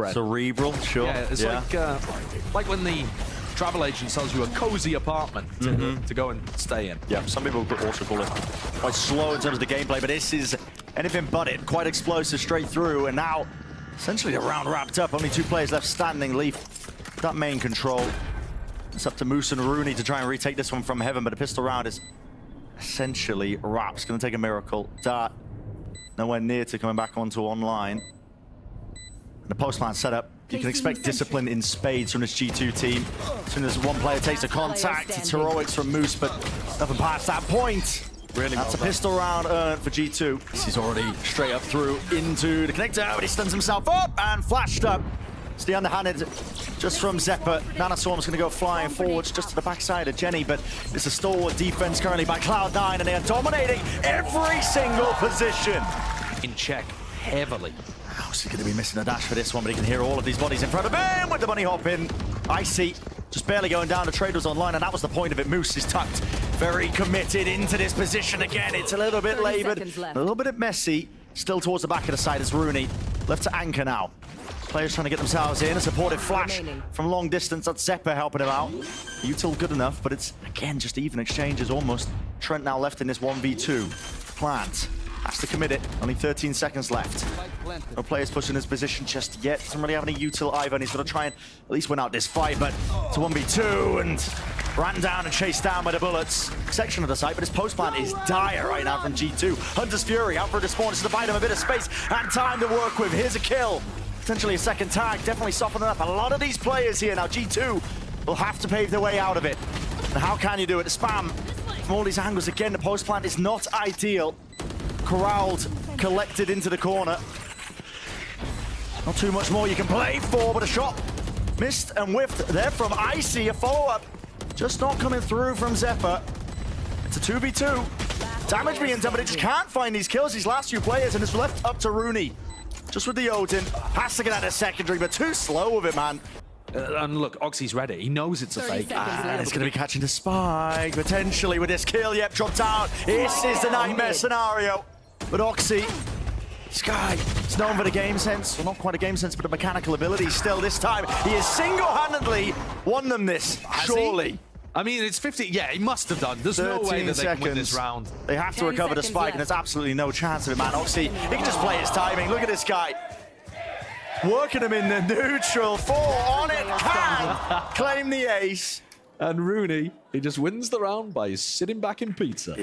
bread. Cerebral, sure. Yeah, it's like when the travel agent sells you a cozy apartment to go and stay in. Yeah, some people could also call it quite slow in terms of the gameplay, but this is anything but it. Quite explosive straight through, and now essentially the round wrapped up. Only 2 players left standing. Leaf, that main control. It's up to Moose and Rooney to try and retake this one from Heaven, but the pistol round is essentially wrapped. It's going to take a miracle. Dart, nowhere near to coming back onto online. And the post-plan setup, you can expect discipline in spades from this G2 team. As soon as one player takes a contact, it's heroics from Moose, but nothing past that point. Really That's a pistol round earned for G2. He's already straight up through into the connector, but he stuns himself up and flashed up. It's the underhanded just from Zeppa. Nanoswarm's going to go flying forwards just to the backside of Jenny, but it's a stalwart defense currently by Cloud9, and they are dominating every single position. In check heavily. Oh, he's going to be missing a dash for this one, but he can hear all of these bodies in front of him with the bunny hop in. Icy just barely going down. The trade was online, and that was the point of it. Moose is tucked, very committed into this position again. It's a little bit labored, a little bit messy. Still towards the back of the side is Rooney. Left to anchor now. Players trying to get themselves in. A supportive flash from long distance. That's Zeppa helping him out. Util good enough, but it's, again, just even exchanges almost. Trent now left in this 1v2. Plant has to commit it. Only 13 seconds left. No players pushing his position just yet. Doesn't really have any util either, and he's going to try and at least win out this fight, but it's a 1v2, and ran down and chased down by the bullets. Section of the site, but his post plant is dire right now from G2. Hunter's Fury out for a despawn, just to buy them a bit of space and time to work with. Here's a kill. Potentially a second tag, definitely softening up a lot of these players here now. G2 will have to pave their way out of it. And how can you do it? The spam from all these angles. Again, the post plant is not ideal. Corralled, collected into the corner. Not too much more you can play for, but a shot missed and whiffed there from Icy. A follow-up just not coming through from Zeppa. It's a 2v2. Damage being done, but it just can't find these kills, these last few players, and it's left up to Rooney. Just with the Odin, has to get out of secondary, but too slow with it, man. And look, Oxy's ready. He knows it's a fake. And it's going to be catching the spike, potentially with this kill. Yep, dropped out. This is the nightmare scenario. But Oxy, this guy is known for the game sense. Well, not quite a game sense, but a mechanical ability still this time. He has single-handedly won them this, surely. I mean, it's 50. Yeah, he must have done. There's no way that they can win this round. They have to recover the spike, and there's absolutely no chance of it, man. Oxy, he can just play his timing. Look at this guy. Working him in the neutral. 4 on it. Can claim the ace. And Rooney, he just wins the round by sitting back in pizza.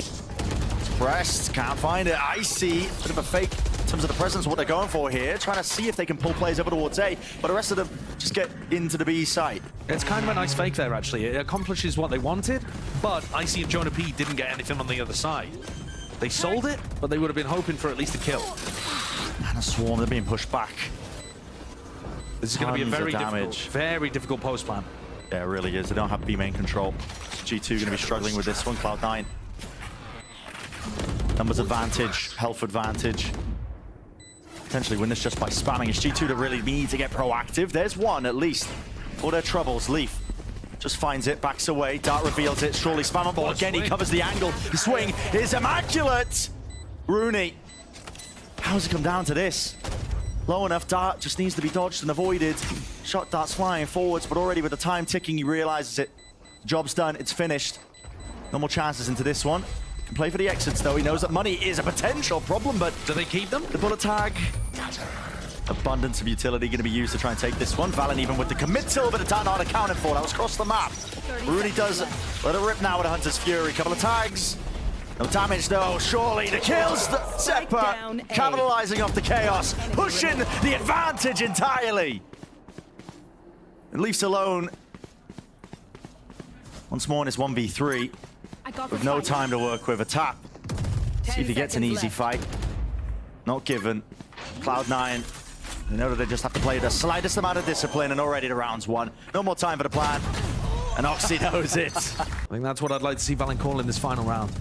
Pressed, can't find it. Icy, bit of a fake in terms of the presence of what they're going for here. Trying to see if they can pull players over towards A, but the rest of them just get into the B site. It's kind of a nice fake there, actually. It accomplishes what they wanted, but Icy and Jonah P didn't get anything on the other side. They sold it, but they would have been hoping for at least a kill. And a swarm, they're being pushed back. This is going to be a very difficult post plan. Yeah, it really is. They don't have B main control. G2 going to be struggling with this one. Cloud9. Numbers advantage, health advantage. Potentially win this just by spamming. It's G2 that really need to get proactive. There's one at least for their troubles. Leaf just finds it, backs away. Dart reveals it. Surely spammable. Again, he covers the angle. The swing is immaculate. Rooney. How's it come down to this? Low enough, Dart just needs to be dodged and avoided. Shot Dart's flying forwards, but already with the time ticking, he realizes it. Job's done, it's finished. No more chances into this one. Can play for the exits though. He knows that money is a potential problem, but do they keep them? The bullet tag. Abundance of utility going to be used to try and take this one. Valen even with the committal, but it's not accounted for. That was across the map. Rooney does let it rip now with a Hunter's Fury. Couple of tags. No damage though, surely the kills. Zeppa capitalizing off the chaos, pushing the advantage entirely. And Leafs alone. Once more in his 1v3. With no time to work with. A tap. See if he gets an easy fight. Not given. Cloud9. They know that they just have to play the slightest amount of discipline, and already the round's won. No more time for the plan. And Oxy knows it. I think that's what I'd like to see Valen call in this final round.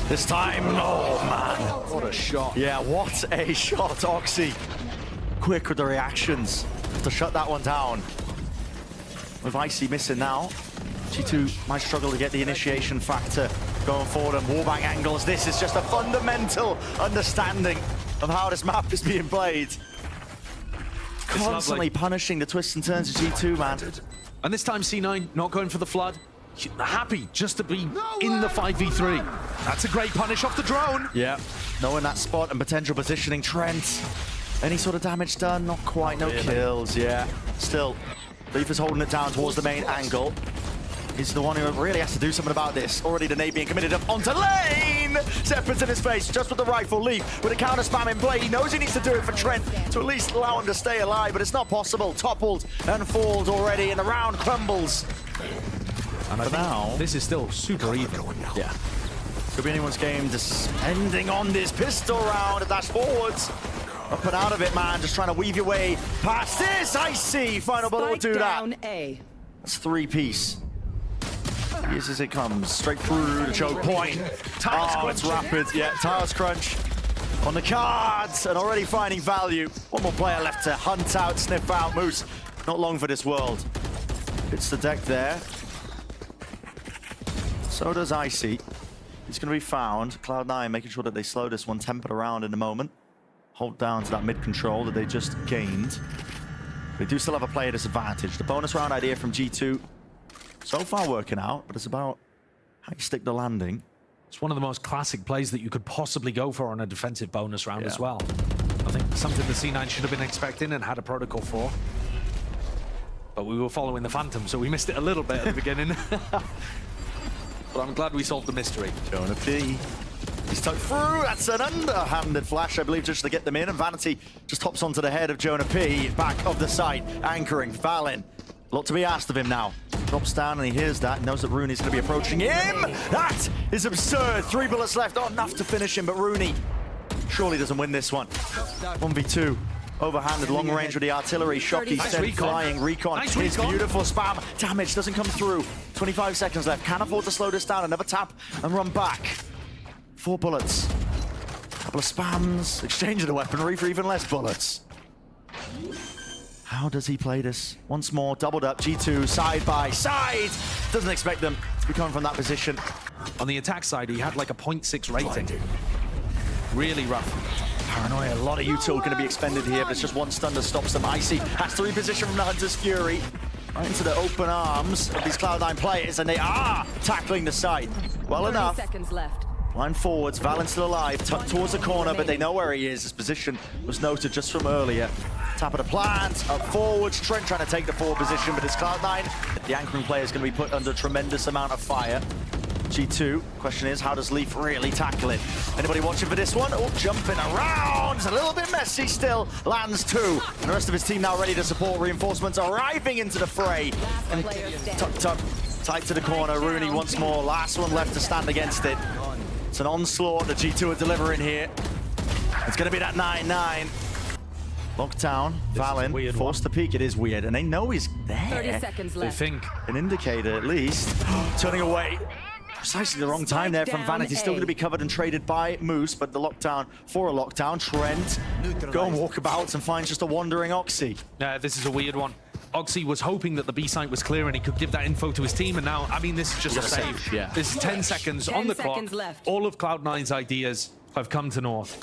This time, oh man. What a shot. Yeah, what a shot, Oxy. Quick with the reactions to shut that one down. With Icy missing now, G2 might struggle to get the initiation factor going forward, and wallbang angles. This is just a fundamental understanding of how this map is being played. Constantly lovely. punishing the twists and turns of G2, man. And this time C9 not going for the flood. Happy just to be in the 5v3. That's a great punish off the drone. Yeah, knowing that spot and potential positioning. Trent, any sort of damage done? Not quite, no kills, yeah. Still, Leaf is holding it down towards the main angle. He's the one who really has to do something about this. Already the nade being committed up onto lane! Zepplin's in his face, just with the rifle. Leaf with a counter spam in play. He knows he needs to do it for Trent to at least allow him to stay alive, but it's not possible. Toppled and falls already, and the round crumbles. And for now, this is still super even. Yeah. Could be anyone's game, just ending on this pistol round. Dash forwards. Up and out of it, man. Just trying to weave your way past this. Icy. Final bullet will do that. A. That's 3-piece. Here's as it comes. Straight through the choke point. Oh, it's rapid. Yeah, Tiles Crunch on the cards. And already finding value. One more player left to hunt out, sniff out. Moose, not long for this world. Hits the deck there. So does Icy. He's going to be found. Cloud9 making sure that they slow this one, tempered around in a moment. Hold down to that mid control that they just gained. They do still have a player disadvantage. The bonus round idea from G2 so far working out, but it's about how you stick the landing. It's one of the most classic plays that you could possibly go for on a defensive bonus round as well. I think something the C9 should have been expecting and had a protocol for. But we were following the Phantom, so we missed it a little bit at the beginning. But I'm glad we solved the mystery. Jonah P. He's tucked through. That's an underhanded flash, I believe, just to get them in. And Vanity just hops onto the head of Jonah P. Back of the site, anchoring Fallon. A lot to be asked of him now. Drops down and he hears that, knows that Rooney's going to be approaching him. That is absurd. 3 bullets left, not enough to finish him, but Rooney surely doesn't win this one. 1v2. Overhanded, long range with the artillery. Shocky sent flying. Recon. His beautiful spam. Damage doesn't come through. 25 seconds left. Can afford to slow this down. Another tap and run back. 4 bullets. Couple of spams. Exchanging the weaponry for even less bullets. How does he play this? Once more, doubled up. G2 side by side. Doesn't expect them to be coming from that position. On the attack side, he had like a 0.6 rating. Really rough. Paranoia, a lot of util going to be expended here, but it's just one stun that stops them. Icy has to reposition from the Hunter's Fury right into the open arms of these Cloud9 players, and they are tackling the site well enough. 30 seconds left. Blind forwards, Valent's still alive, tucked towards the corner, but they know where he is. His position was noted just from earlier. Tap of the plant, up forwards, Trent trying to take the forward position, but it's Cloud9. The anchoring player is going to be put under a tremendous amount of fire. G2, question is, how does Leaf really tackle it? Anybody watching for this one? Oh, jumping around, it's a little bit messy still. Lands 2, and the rest of his team now ready to support. Reinforcements arriving into the fray. And tucked up, tight to the corner, Rooney once more. Last one left to stand against it. It's an onslaught that G2 are delivering here. It's going to be that 9-9. Lockdown, Valen, forced to peek. It is weird, and they know he's there. 30 seconds left. They think. An indicator, at least. Turning away. Precisely the wrong time there from Vanity. Still going to be covered and traded by Moose, but the lockdown for a lockdown. Trent, go and walkabouts and finds just a wandering Oxy. This is a weird one. Oxy was hoping that the B site was clear and he could give that info to his team, and now, I mean, this is just a save. Yeah. This is 10 seconds on the clock. Left. All of Cloud9's ideas have come to naught.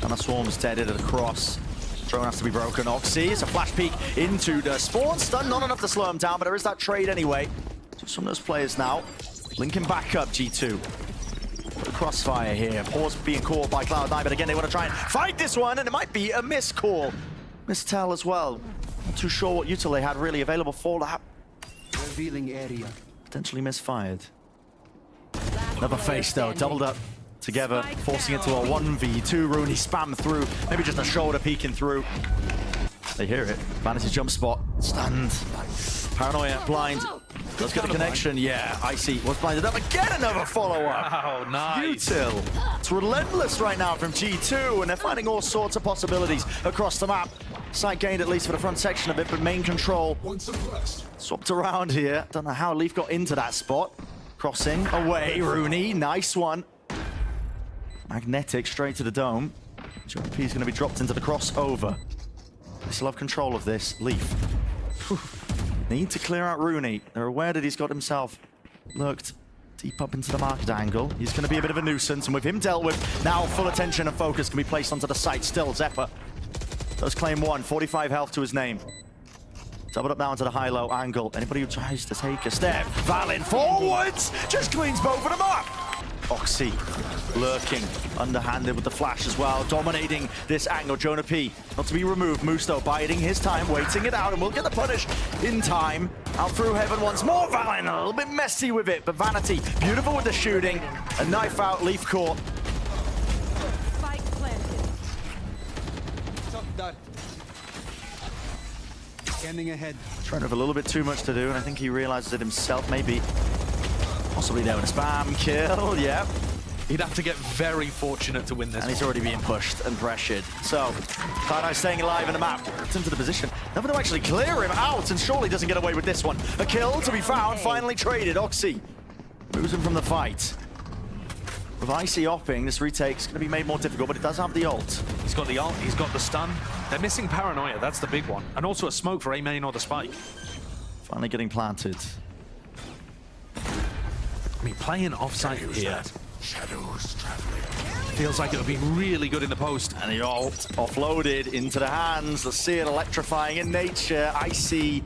And a swarm's deaded across. Drone has to be broken. Oxy, it's a flash peek into the spawn stun. Not enough to slow him down, but there is that trade anyway. Just from those players now. Linking back up, G2. The crossfire here. Pause being caught by Cloud9, but again, they want to try and fight this one, and it might be a miss call. Mistell as well. Not too sure what util they had really available for that. Revealing area. Potentially misfired. Another face though, doubled up together, forcing it to a 1v2. Rooney spam through, maybe just a shoulder peeking through. They hear it. Vanity jump spot, stunned. Paranoia, blind. Does get the connection, yeah. Icy was blinded up. Again, another follow-up. Wow, nice. Util. It's relentless right now from G2, and they're finding all sorts of possibilities across the map. Site gained at least for the front section of it, but main control swapped around here. Don't know how Leaf got into that spot. Crossing away, Rooney, nice one. Magnetic straight to the dome. JP is going to be dropped into the crossover. They still have control of this. Leaf. Need to clear out Rooney. They're aware that he's got himself lurked deep up into the market angle. He's going to be a bit of a nuisance, and with him dealt with, now full attention and focus can be placed onto the site. Still, Zephyr does claim one, 45 health to his name. Doubled up now into the high-low angle. Anybody who tries to take a step, Valen forwards, just cleans both of them up. Oxy lurking, underhanded with the flash as well, dominating this angle. Jonah P, not to be removed. Musto biding his time, waiting it out, and we'll get the punish in time. Out through heaven once more. Valen a little bit messy with it, but Vanity beautiful with the shooting. A knife out, Leaf caught. Spike planted. Done. Scanning ahead. Trying to have a little bit too much to do, and I think he realizes it himself, maybe. Possibly there with a spam kill, yeah. He'd have to get very fortunate to win this. And he's already being pushed and pressured. So, Cloud9 staying alive in the map. It's into the position. Nothing to actually clear him out, and surely doesn't get away with this one. A kill to be found, finally traded. Oxy moves him from the fight. With Icy opping, this retake is going to be made more difficult, but it does have the ult. He's got the ult, he's got the stun. They're missing Paranoia, that's the big one. And also a smoke for A main or the spike. Finally getting planted. I mean, playing offside here. Shadows traveling. Feels like it would be really good in the post. And the ult offloaded into the hands. The Seer electrifying in nature. Icy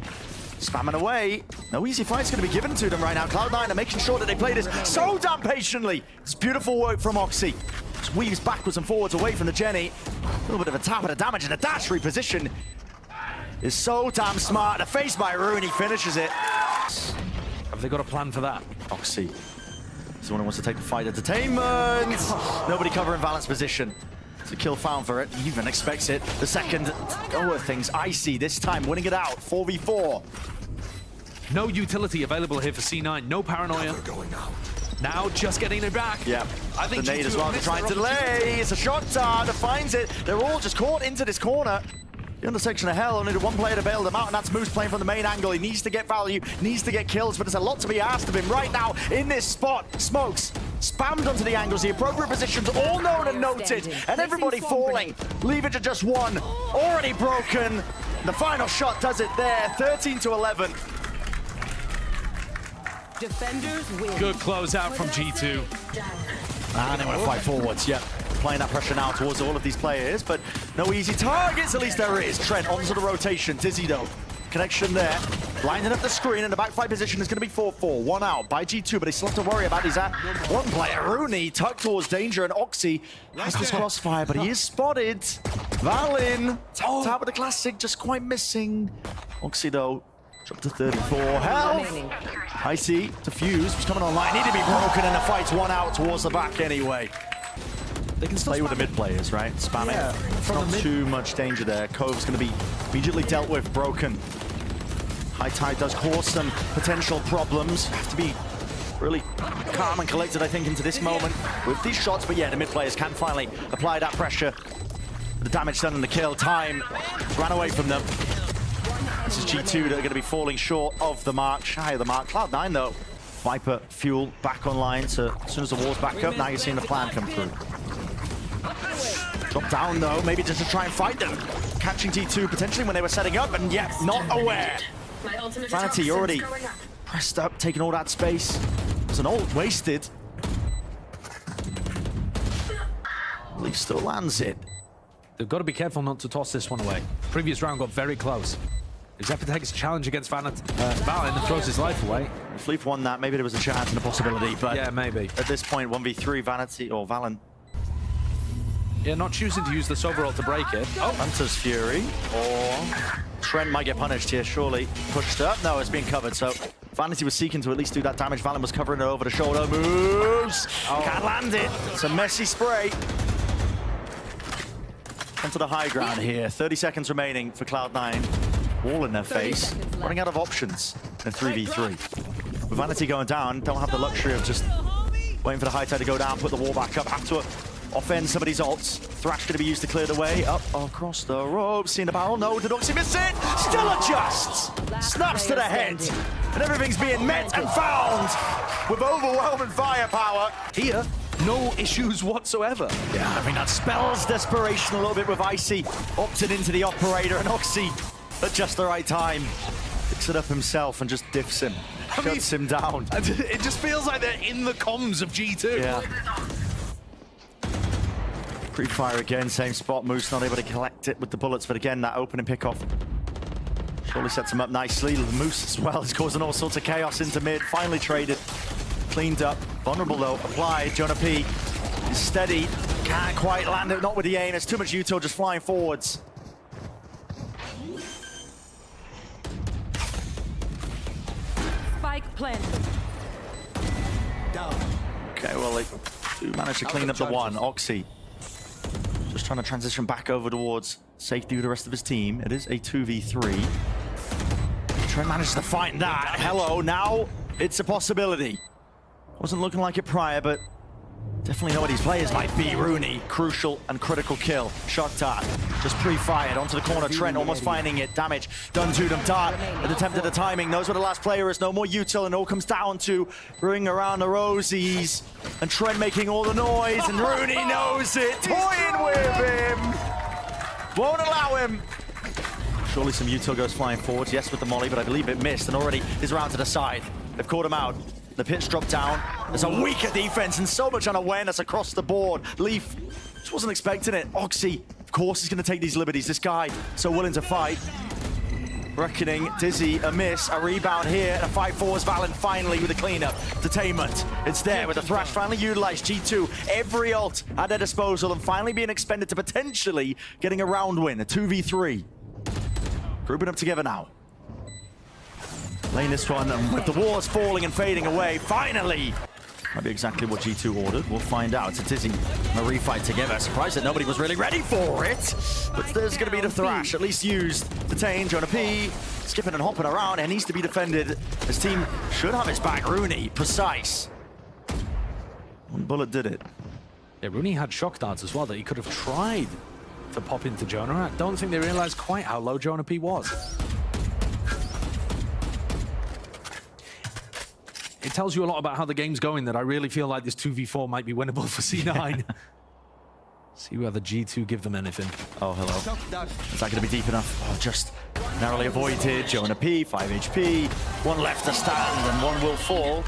spamming away. No easy fight's going to be given to them right now. Cloud9 are making sure that they play this so damn patiently. It's beautiful work from Oxy. Just weaves backwards and forwards away from the Jenny. A little bit of a tap of the damage, and the dash reposition is so damn smart. The face by Rooney finishes it. Have they got a plan for that? Oxy. Someone who wants to take the fight. Entertainment! Nobody covering Valent's position. It's a kill found for it. He even expects it. The second go at things. Icy this time winning it out. 4v4. No utility available here for C9. No Paranoia. Going out. Now just getting it back. Yeah. I think the nade G2 as well. have They're missed trying their to delay. It's a shot that finds it. They're all just caught into this corner. The intersection of hell, only the one player to bail them out, and that's Moose playing from the main angle. He needs to get value, needs to get kills, but there's a lot to be asked of him right now in this spot. Smokes spammed onto the angles, the appropriate positions, all known and noted, and everybody falling. Leave it to just one. Already broken. The final shot does it there, 13-11. Defenders win. Good closeout from G2. And they want to fight forwards, yeah. Applying that pressure now towards all of these players, but no easy targets, at least there is. Trent onto the rotation, Dizzy though. Connection there, blinding up the screen, and the back fight position is going to be 4-4. One out by G2, but they still have to worry about his one player. Rooney tucked towards danger, and Oxy has this crossfire, but he is spotted. Valen, tapped out with the classic, just quite missing. Oxy though, dropped to 34 health. Icy, defuse, was coming online, need to be broken, and the fight's one out towards the back anyway. They can play with the mid players, right? Spam it. Not too much danger there. Cove's going to be immediately dealt with, broken. High Tide does cause some potential problems. Have to be really calm and collected, I think, into this moment with these shots. But yeah, the mid players can finally apply that pressure. The damage done in the kill. Time ran away from them. This is G2 that are going to be falling short of the mark, shy of the mark. Cloud9 though. Viper fuel back online, so as soon as the wall's back up, now you're seeing the plan come through. Drop down though, maybe just to try and fight them. Catching G2 potentially when they were setting up, and yet not aware. Vanity already pressed up, taking all that space. There's an ult wasted. Leaf still lands it. They've got to be careful not to toss this one away. Previous round got very close. If Zephyr takes a challenge against Valen and throws his life away. If Leaf won that, maybe there was a chance and a possibility, but yeah, maybe. At this point, 1v3, Vanity or Valen. Yeah, not choosing to use the Sober ult to break it. Oh, Hunter's Fury, or Trent might get punished here, surely. Pushed up, no, it's being covered, so Vanity was seeking to at least do that damage. Valen was covering it over the shoulder, moves, can't land it. It's a messy spray. Onto the high ground here, 30 seconds remaining for Cloud9. Wall in their face, running out of options in a 3v3. With Vanity going down, don't have the luxury of just waiting for the high tide to go down, put the wall back up, have to offend some of these ults. Thrash going to be used to clear the way, up across the ropes, seeing the barrel, no, did Oxy miss it? Still adjusts, snaps to the head, and everything's being met and found with overwhelming firepower. Here, no issues whatsoever. Yeah, I think that spells desperation a little bit with Icy opted into the operator, and Oxy at just the right time picks it up himself and just diffs him. Shuts him down. It just feels like they're in the comms of G2. Yeah. Pre-fire again, same spot. Moose not able to collect it with the bullets, but again, that opening pickoff surely sets him up nicely. Moose as well is causing all sorts of chaos into mid. Finally traded, cleaned up. Vulnerable though, applied. Jonah P is steady. Can't quite land it, not with the aim. There's too much util just flying forwards. Spike planted. Down. Okay, well, they do manage to clean up the one. Oxy just trying to transition back over towards safety with the rest of his team. It is a 2v3. Trent manages to find that. Hello, now it's a possibility. Wasn't looking like it prior, but definitely know what these players might be. Rooney, crucial and critical kill. Shot Dart, just pre-fired onto the corner. Trent almost finding it. Damage done to them. Dart, an attempt at the timing. Knows where the last player is. No more util, and it all comes down to bring around the Rosies. And Trent making all the noise, and Rooney knows it. Toying with him. Won't allow him. Surely some util goes flying forwards. Yes, with the molly, but I believe it missed, and already is around to the side. They've caught him out. The pitch dropped down. There's a weaker defense and so much unawareness across the board. Leaf just wasn't expecting it. Oxy, of course, he's going to take these liberties. This guy, so willing to fight. Reckoning, Dizzy, a miss, a rebound here, and a fight forwards. Valen finally with a cleanup. Detainment, it's there with the Thrash finally utilized. G2, every ult at their disposal and finally being expended to potentially getting a round win, a 2v3. Grouping up together now. Playing this one, and with the walls falling and fading away, finally! Might be exactly what G2 ordered. We'll find out. It's a Dizzy and a refight together. Surprised that nobody was really ready for it. But there's going to be the Thrash, at least used. Detained, Jonah P, skipping and hopping around, and needs to be defended. His team should have his back. Rooney, precise. One bullet did it. Yeah, Rooney had shock darts as well that he could have tried to pop into Jonah. I don't think they realized quite how low Jonah P was. It tells you a lot about how the game's going that I really feel like this 2v4 might be winnable for C9. See whether G2 give them anything. Oh, hello. Is that going to be deep enough? Oh, just narrowly avoided. Jonah P, 5 HP. One left to stand and one will fall.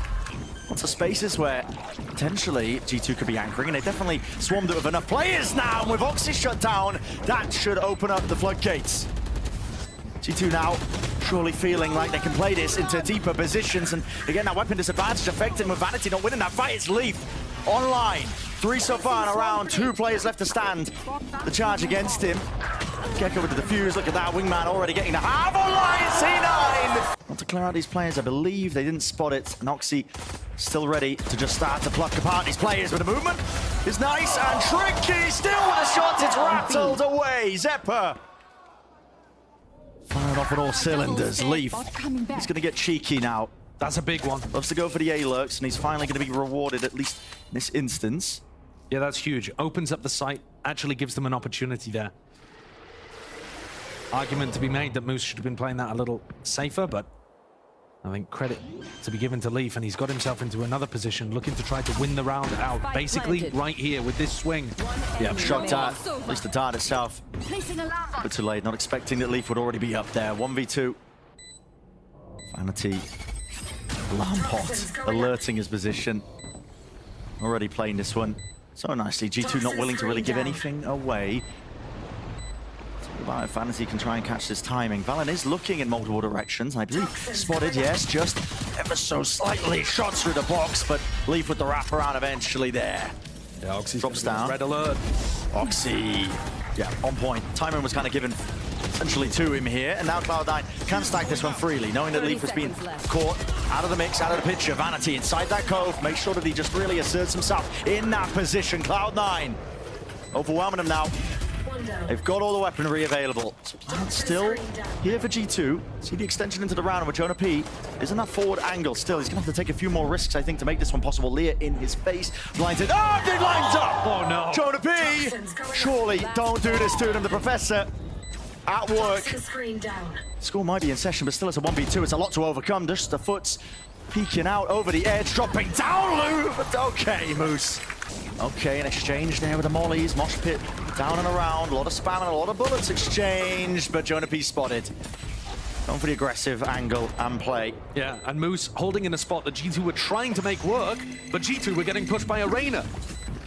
Lots of spaces where potentially G2 could be anchoring, and they definitely swarmed it with enough players now. And with Oxy shut down, that should open up the floodgates. G2 now surely feeling like they can play this into deeper positions, and again that weapon disadvantage affecting with Vanity not winning that fight. It's Leaf online, 3 so far in a round, 2 players left to stand. The charge against him. Gecko with the defuse, look at that, Wingman already getting the half online. C9 want to clear out these players. I believe they didn't spot it, and Oxy still ready to just start to pluck apart these players, but the movement is nice and tricky. Still with a shot, it's rattled away. Zephyr firing off on all cylinders. Leaf, he's going to get cheeky now. That's a big one. Loves to go for the A-lurks, and he's finally going to be rewarded, at least in this instance. Yeah, that's huge. Opens up the site, actually gives them an opportunity there. Argument to be made that Moose should have been playing that a little safer, but I think credit to be given to Leaf, and he's got himself into another position, looking to try to win the round out, basically right here with this swing. Yeah, shot dart, at least the dart itself. But too late, not expecting that Leaf would already be up there. 1v2. Vanity, Lampot, alerting his position. Already playing this one so nicely. G2 not willing to really give anything away. If Vanity can try and catch this timing. Valen is looking in multiple directions. I believe spotted, yes, just ever so slightly. Shots through the box, but Leaf with the wraparound eventually there. Yeah, Oxy drops down. Red alert. Oxy, yeah, on point. Timing was kind of given essentially to him here, and now Cloud9 can stack this one freely, knowing that Leaf has been caught out of the mix, out of the picture. Vanity inside that cove, make sure that he just really asserts himself in that position. Cloud9 overwhelming him now. They've got all the weaponry available. So still here for G2. See the extension into the round with Jonah P. Isn't that forward angle still? He's going to have to take a few more risks, I think, to make this one possible. Leah in his face. Blinded. Oh, they lined up! Oh, no. Jonah P! Surely don't do this to them. The Professor at work. Score might be in session, but still it's a 1v2. It's a lot to overcome. Just the foots peeking out over the edge, dropping down, Lou! But okay, Moose. Okay, an exchange there with the mollies. Mosh pit down and around. A lot of spam and a lot of bullets exchanged, but Jonah P spotted. Going for the aggressive angle and play. Yeah, and Moose holding in a spot that G2 were trying to make work, but G2 were getting pushed by Arena.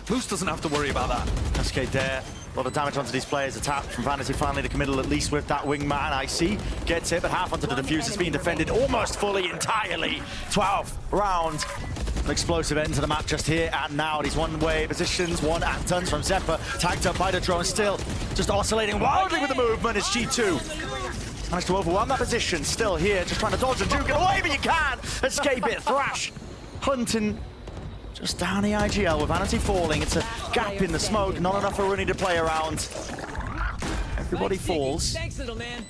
Moose doesn't have to worry about that. Cascade there. A lot of damage onto these players. A tap from Vanity finally to committal, at least with that wingman. IC gets it, but half onto the defuse. It's being defended almost fully, entirely. 12th round. An explosive end to the map just here and now. These one-way positions, one at tons from Zephyr. Tagged up by the drone, still just oscillating wildly with the movement. It's G2. Managed to overwhelm that position, still here, just trying to dodge and get away, but you can escape it. Thrash hunting just down the IGL with Vanity falling. It's a gap in the smoke, not enough for Rooney to play around. Everybody falls. Thanks, little man.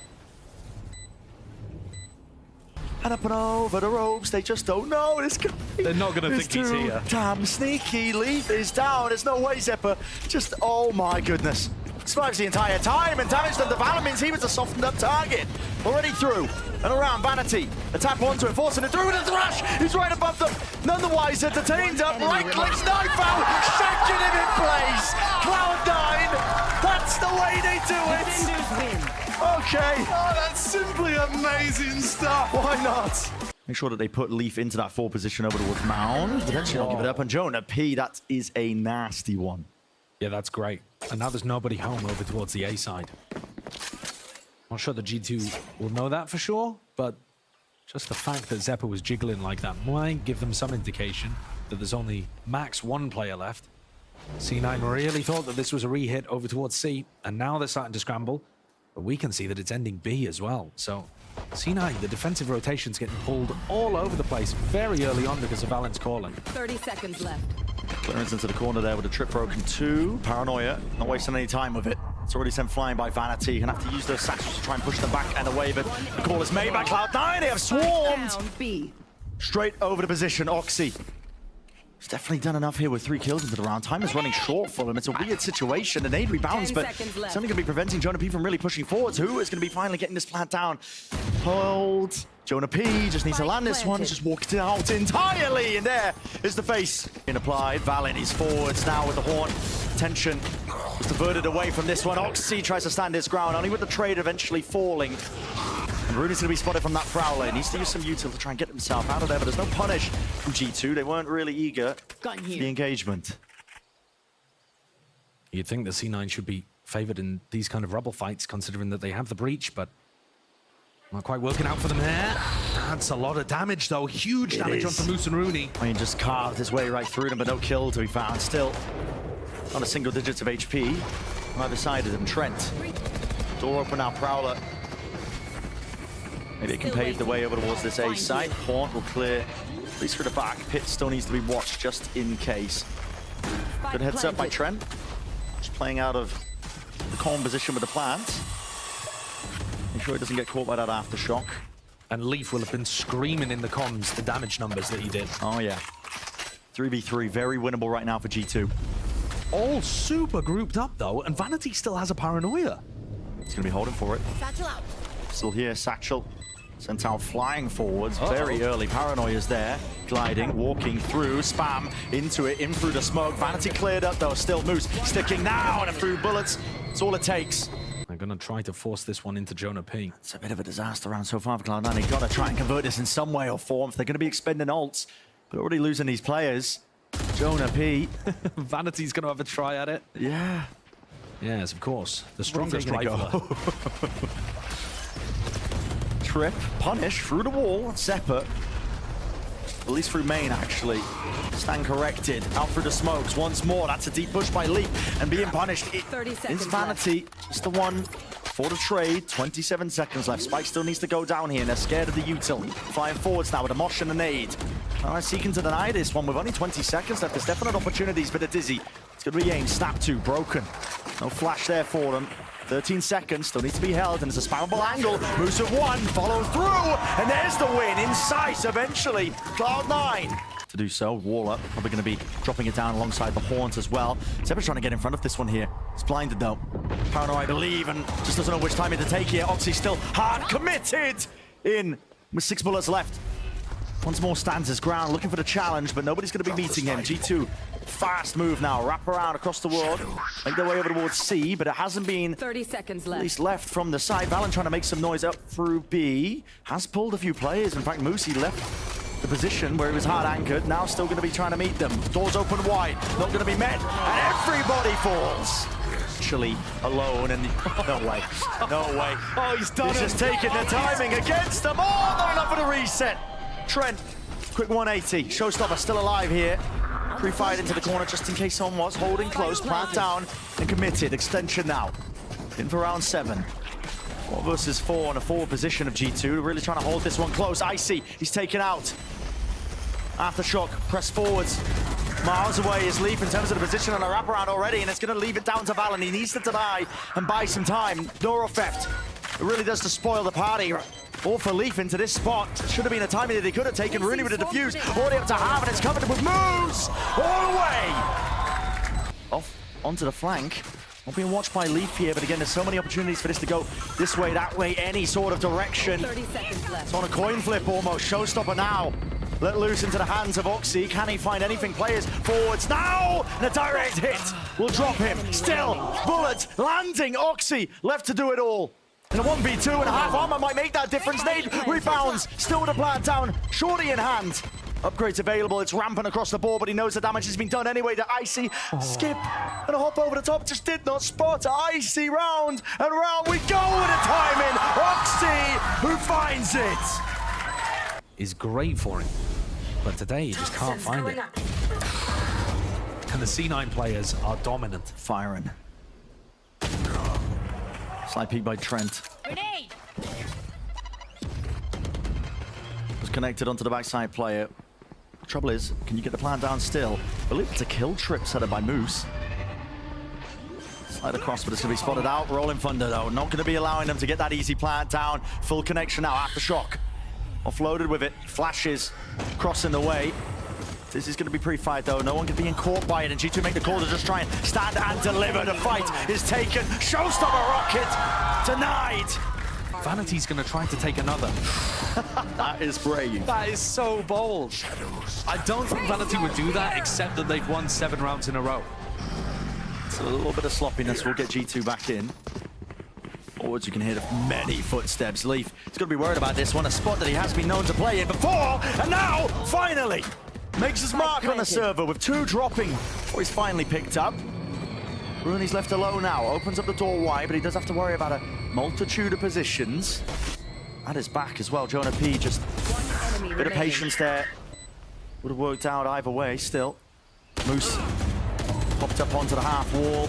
And up and over the ropes, they just don't know this guy. They're not going to think he's here. Damn sneaky. Leaf is down. There's no way Zephyr. Just, oh my goodness. Survives the entire time and damage to the Valor means he was a softened up target. Already through and around Vanity. A tap onto it, forcing it through with a Thrash. He's right above them. None the wiser, detained up. Right clicks, knife out. Shanking him in place. Cloud9. That's the way they do it. Defenders win. Okay. Oh, that's simply amazing stuff. Why not? Make sure that they put Leaf into that forward position over towards Mound. Potentially not give it up. And Jonah P, that is a nasty one. Yeah, that's great. And now there's nobody home over towards the A side. Not sure the G2 will know that for sure, but just the fact that Zephyr was jiggling like that might give them some indication that there's only max one player left. C9 really thought that this was a re-hit over towards C, and now they're starting to scramble. But we can see that it's ending B as well. So C9, the defensive rotation's getting pulled all over the place very early on because of Valent's calling. 30 seconds left. Clearance into the corner there with a trip broken 2. Paranoia, not wasting any time with it. It's already sent flying by Vanity. Gonna have to use those satchels to try and push them back and away, but the call is made by Cloud9. They have swarmed Down B. straight over the position. Oxy. He's definitely done enough here with 3 kills into the round. Time is running short for him. It's a weird situation. An 8 rebounds, 10 but seconds left. it's only going to be preventing Jonah P from really pushing forwards. Who is going to be finally getting this plant down? Hold. Jonah P just needs to land this one. Just walked it out entirely. And there is the face being applied. Valen is forwards now with the horn. Tension was diverted away from this one. Oxy tries to stand his ground, only with the trade eventually falling. And Rooney's going to be spotted from that prowler. He needs to use some util to try and get himself out of there, but there's no punish from G2. They weren't really eager for the engagement. You'd think the C9 should be favored in these kind of rubble fights, considering that they have the breach, but not quite working out for them there. That's a lot of damage, though. Huge damage onto Moose and Rooney. I mean, just carved his way right through them, but no kill to be found. Still on a single digits of HP on either side of them. Trent. Door open now, Prowler. Maybe it can pave the way over towards this A side. Haunt will clear, at least for the back. Pit still needs to be watched just in case. Good heads up by Trent. Just playing out of the calm position with the plant. Make sure he doesn't get caught by that aftershock. And Leaf will have been screaming in the comms the damage numbers that he did. Oh yeah. 3v3, very winnable right now for G2. All super grouped up, though, and Vanity still has a paranoia. He's going to be holding for it. Satchel out. Still here, Satchel. Sent out flying forwards, very early. Paranoia's there, gliding, walking through, spam into it, in through the smoke. Vanity cleared up though, still Moose sticking now and through bullets. It's all it takes. They're going to try to force this one into Jonah P. It's a bit of a disaster round so far for Cloud9. They've got to try and convert this in some way or form. If they're going to be expending ults, but already losing these players. Jonah P. Vanity's going to have a try at it. Yeah. Yes, of course. The strongest rifler. Trip, punish through the wall, Zephyr. At least through main, actually. Stand corrected, out through the smokes once more. That's a deep push by Leaf, and being punished. 30 seconds It's Vanity, just the one for the trade. 27 seconds left. Spike still needs to go down here, and they're scared of the util. Flying forwards now with a mosh and a nade. Seeking to deny this one with only 20 seconds left. There's definite opportunities, but a dizzy. It's going to re-aim, snap 2, broken. No flash there for them. 13 seconds, still needs to be held, and it's a spammable angle. Moose of 1, follow through, and there's the win in sight eventually. Cloud9 to do so. Wall up, probably going to be dropping it down alongside the Haunt as well. Zephyr's trying to get in front of this one here. It's blinded though. Paranoia, I believe, and just doesn't know which timing to take here. Oxy still hard committed in with 6 bullets left. Once more stands his ground, looking for the challenge, but nobody's going to be meeting him. G2 fast move now. Wrap around across the world. Make their way over towards C, but it hasn't been 30 seconds at left. least left from the side. Valorant trying to make some noise up through B. Has pulled a few players. In fact, Moosey left the position where he was hard anchored. Now still going to be trying to meet them. Doors open wide. Not going to be met. And everybody falls. Actually alone, and no way. No way. Oh, he's done He's it. just taking the timing against them. Oh, not enough for the reset. Trent, quick 180. Showstopper still alive here. Pre-fired into the corner just in case someone was holding close. Plant down and committed. Extension now. In for round 7. 4 versus 4 in a forward position of G2. Really trying to hold this one close. Icy, he's taken out. Aftershock, press forwards. Miles away is Leaf in terms of the position on a wraparound already, and it's going to leave it down to Valen. He needs to deny and buy some time. Neuro theft. It really does to spoil the party. All for Leaf into this spot. Should have been a timing that he could have taken. Rooney with a defuse. Already up to half, and it's covered with moves all the way. Off onto the flank. Not being watched by Leaf here, but again, there's so many opportunities for this to go this way, that way, any sort of direction. 30 seconds left. It's on a coin flip almost. Showstopper now. Let loose into the hands of Oxy. Can he find anything? Players forwards now! And a direct hit will drop him. Still, bullets landing. Oxy left to do it all. And a 1v2 and a half armor might make that difference. Nade rebounds. Still with a plant down. Shorty in hand. Upgrades available. It's rampant across the board, but he knows the damage has been done anyway to Icy. Skip and a hop over the top. Just did not spot Icy. Round and round we go with a timing. Oxy, who finds it. Is great for him. But today, you just can't find it. And the C9 players are dominant. Firing. Slide peek by Trent. Grenade! Was connected onto the backside player. Trouble is, can you get the plan down still? I believe it's a kill trip set up by Moose. Slide across, but it's going to be spotted out. Rolling Thunder, though. Not going to be allowing them to get that easy plant down. Full connection now, Aftershock. Offloaded with it, flashes, crossing the way. This is going to be pre-fight though, no one can be caught by it, and G2 make the call to just try and stand and deliver. The fight is taken, Showstopper rocket, denied. Vanity's going to try to take another. That is brave. That is so bold. I don't think Vanity would do that, except that they've won 7 rounds in a row. It's a little bit of sloppiness, we'll get G2 back in. Forwards, you can hear many footsteps. Leaf is going to be worried about this one, a spot that he has been known to play in before, and now, finally, makes his mark on the server with 2 dropping. Oh, he's finally picked up. Rooney's left alone now, opens up the door wide, but he does have to worry about a multitude of positions. At his back as well, Jonah P, just a bit of patience there. Would have worked out either way, still. Moose popped up onto the half wall.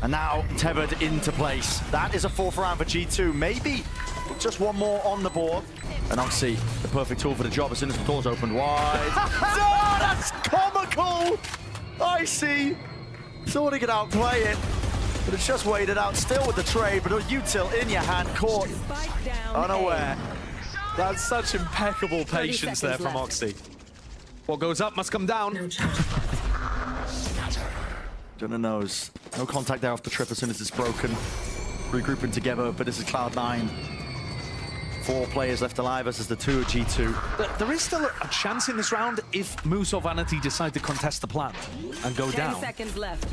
And now tethered into place. That is a 4th round for G2. Maybe just one more on the board. And Oxy, the perfect tool for the job as soon as the doors opened wide. Oh, that's comical! Icy thought he could outplay it, but it's just waited out still with the trade, but a util in your hand, caught unaware. That's such impeccable patience there from Oxy. What goes up must come down. Jonah knows. No contact there off the trip as soon as it's broken. Regrouping together, but this is Cloud9. 4 players left alive versus the 2 of G2. There is still a chance in this round if Moose or Vanity decide to contest the plant and go 10 down. seconds left.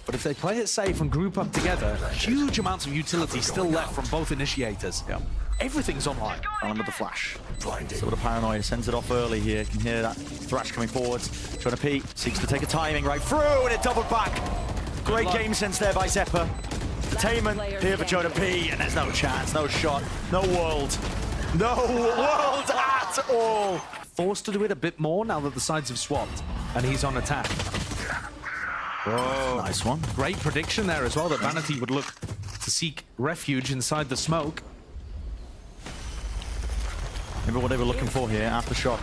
But if they play it safe and group up together, huge amounts of utility still left from both initiators. Yeah. Everything's online. Alan with the flash. So the paranoia sends it off early here. You can hear that thrash coming forwards. Jonah P seeks to take a timing right through, and it doubled back. Great game sense there by Zeppa. Entertainment here for Jonah P, and there's no chance, no shot, no world. No world at all. Forced to do it a bit more now that the sides have swapped, and he's on attack. Oh, nice one. Great prediction there as well, that Vanity would look to seek refuge inside the smoke. Maybe what they were looking for here, Aftershock.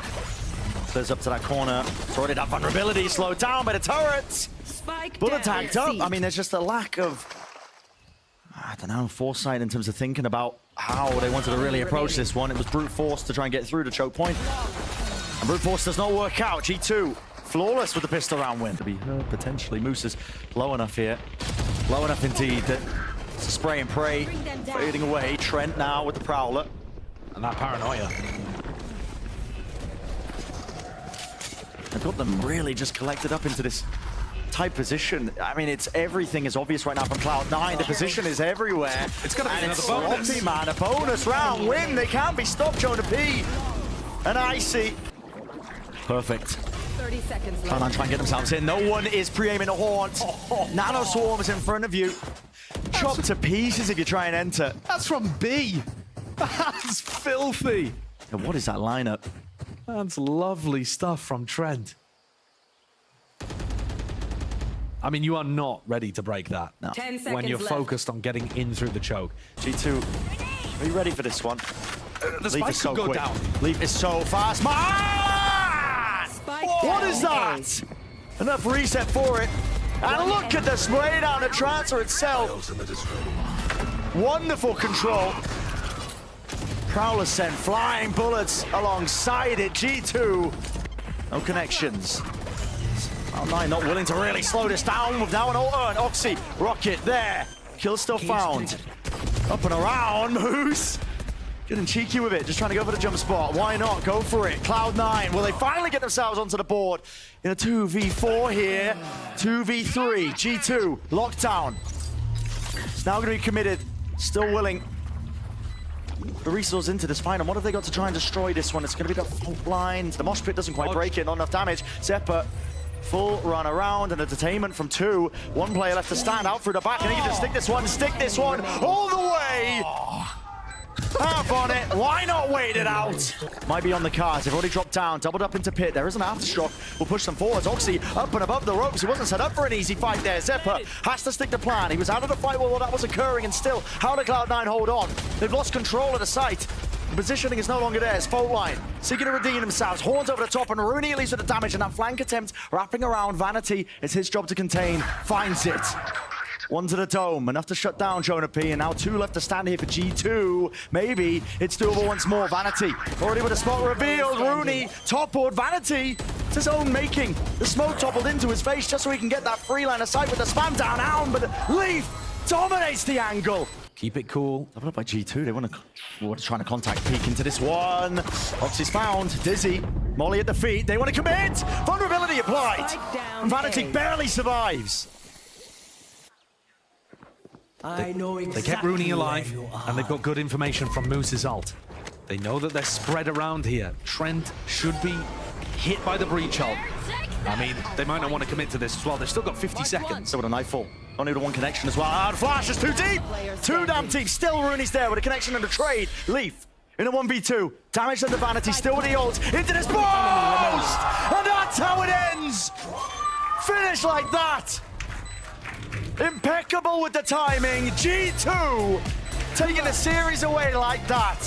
Clears up to that corner. It's already that vulnerability, slowed down by the turrets. Spike Bullet down. tagged up. I mean, there's just a lack of, I don't know, foresight in terms of thinking about how they wanted to really approach this one. It was brute force to try and get through the choke point. And brute force does not work out. G2 flawless with the pistol round win. To be heard potentially. Moose is low enough here. Low enough indeed that it's a spray and pray. Fading away. Trent now with the Prowler. And that paranoia. They've got them really just collected up into this tight position. I mean, everything is obvious right now from Cloud9. The position is everywhere. It's gonna be and another bonus. Sloppy, man, a bonus round win. They can't be stopped, Jonah P. And Icy. Perfect. 30 seconds Cloud9 left. try and get themselves in. No one is pre-aiming a haunt. Nano Swarm is in front of you. Chopped to pieces if you try and enter. That's from B. That's filthy. And what is that lineup? That's lovely stuff from Trent. I mean, you are not ready to break that. No. 10 seconds When you're left. focused on getting in through the choke. G2, are you ready for this one? The Leaf spike is so could go quick. down. Leaf is so fast. Man! Spike What down is that? Enough reset for it. And look at the spray down the transfer itself. Wonderful control. Prowler sent flying bullets alongside it. G2, no connections. Cloud9 not willing to really slow this down with now an ult. Oxy, Rocket there. Kill still found. Up and around, Moose. Getting cheeky with it, just trying to go for the jump spot. Why not? Go for it. Cloud9, will they finally get themselves onto the board in a 2v4 here? 2v3, G2, lockdown. It's now going to be committed, still willing. The resource into this final. What have they got to try and destroy this one? It's going to be the fault line. The mosh pit doesn't quite break it, not enough damage. Zeppa, full run around and entertainment from 2. One player left to stand out through the back. And he can just stick this one all the way. Half on it. Why not wait it out? Might be on the cards. They've already dropped down, doubled up into pit. There is an aftershock. We'll push them forwards. Oxy up and above the ropes. He wasn't set up for an easy fight there. Zeppa has to stick to plan. He was out of the fight while that was occurring, and still, how did Cloud9 hold on? They've lost control of the site. The positioning is no longer there. It's fault line. Seeking to redeem themselves. Horns over the top, and Rooney leaves with the damage, and that flank attempt wrapping around Vanity. It's his job to contain. Finds it. One to the dome, enough to shut down Jonah P, and now 2 left to stand here for G2. Maybe it's doable once more. Vanity already with a spot revealed. Rooney toppled. Vanity, it's his own making. The smoke toppled into his face just so he can get that free line of sight with the spam down, but Leaf dominates the angle. Keep it cool. Doubled up by G2. They want to try to contact peek into this one. Oxy's found. Dizzy. Molly at the feet. They want to commit. Vulnerability applied. Spike down And Vanity A. barely survives. They kept Rooney alive, and they've got good information from Moose's ult. They know that they're spread around here. Trent should be hit by the breach ult. I mean, they might not want to commit to this as well. They've still got 50 seconds. So with a nightfall. Only with one connection as well. And Flash is too deep. Too damn deep. Still Rooney's there with a connection and a trade. Leaf in a 1v2. Damage under Vanity. Still with the ult. Into this post! And that's how it ends. Finish like that. Impeccable with the timing. G2 taking the series away like that.